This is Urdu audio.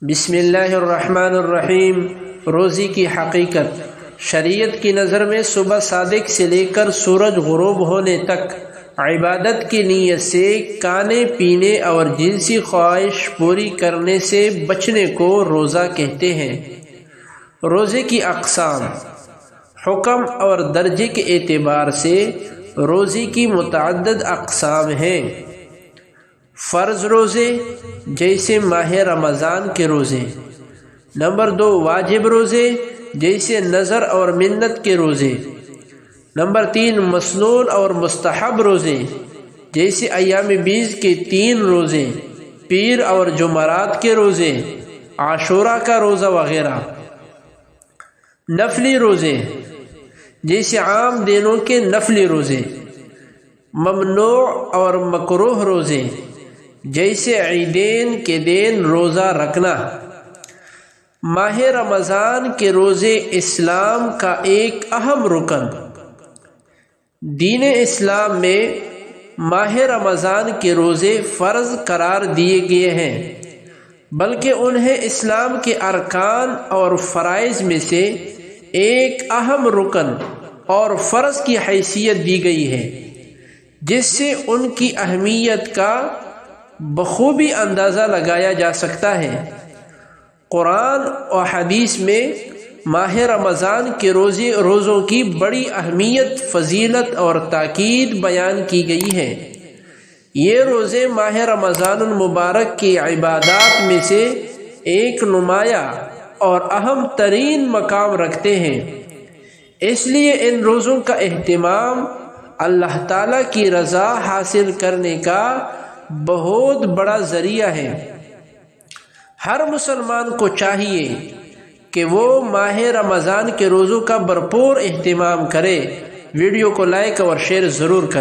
بسم اللہ الرحمن الرحیم۔ روزی کی حقیقت۔ شریعت کی نظر میں صبح صادق سے لے کر سورج غروب ہونے تک عبادت کی نیت سے کھانے پینے اور جنسی خواہش پوری کرنے سے بچنے کو روزہ کہتے ہیں۔ روزے کی اقسام۔ حکم اور درجے کے اعتبار سے روزے کی متعدد اقسام ہیں۔ فرض روزے جیسے ماہ رمضان کے روزے۔ نمبر 2 واجب روزے جیسے نذر اور منت کے روزے۔ نمبر 3 مسنون اور مستحب روزے جیسے ایام بیز کے 3 روزے، پیر اور جمعرات کے روزے، عاشوراء کا روزہ وغیرہ۔ نفلی روزے جیسے عام دنوں کے نفلی روزے۔ ممنوع اور مکروہ روزے جیسے عیدین کے دن روزہ رکھنا۔ ماہ رمضان کے روزے اسلام کا ایک اہم رکن۔ دین اسلام میں ماہ رمضان کے روزے فرض قرار دیے گئے ہیں، بلکہ انہیں اسلام کے ارکان اور فرائض میں سے ایک اہم رکن اور فرض کی حیثیت دی گئی ہے، جس سے ان کی اہمیت کا بخوبی اندازہ لگایا جا سکتا ہے۔ قرآن و حدیث میں ماہ رمضان کے روزوں کی بڑی اہمیت، فضیلت اور تاکید بیان کی گئی ہے۔ یہ روزے ماہ رمضان المبارک کی عبادات میں سے ایک نمایاں اور اہم ترین مقام رکھتے ہیں، اس لیے ان روزوں کا اہتمام اللہ تعالیٰ کی رضا حاصل کرنے کا بہت بڑا ذریعہ ہے۔ ہر مسلمان کو چاہیے کہ وہ ماہ رمضان کے روزوں کا بھرپور اہتمام کرے۔ ویڈیو کو لائک اور شیئر ضرور کریں۔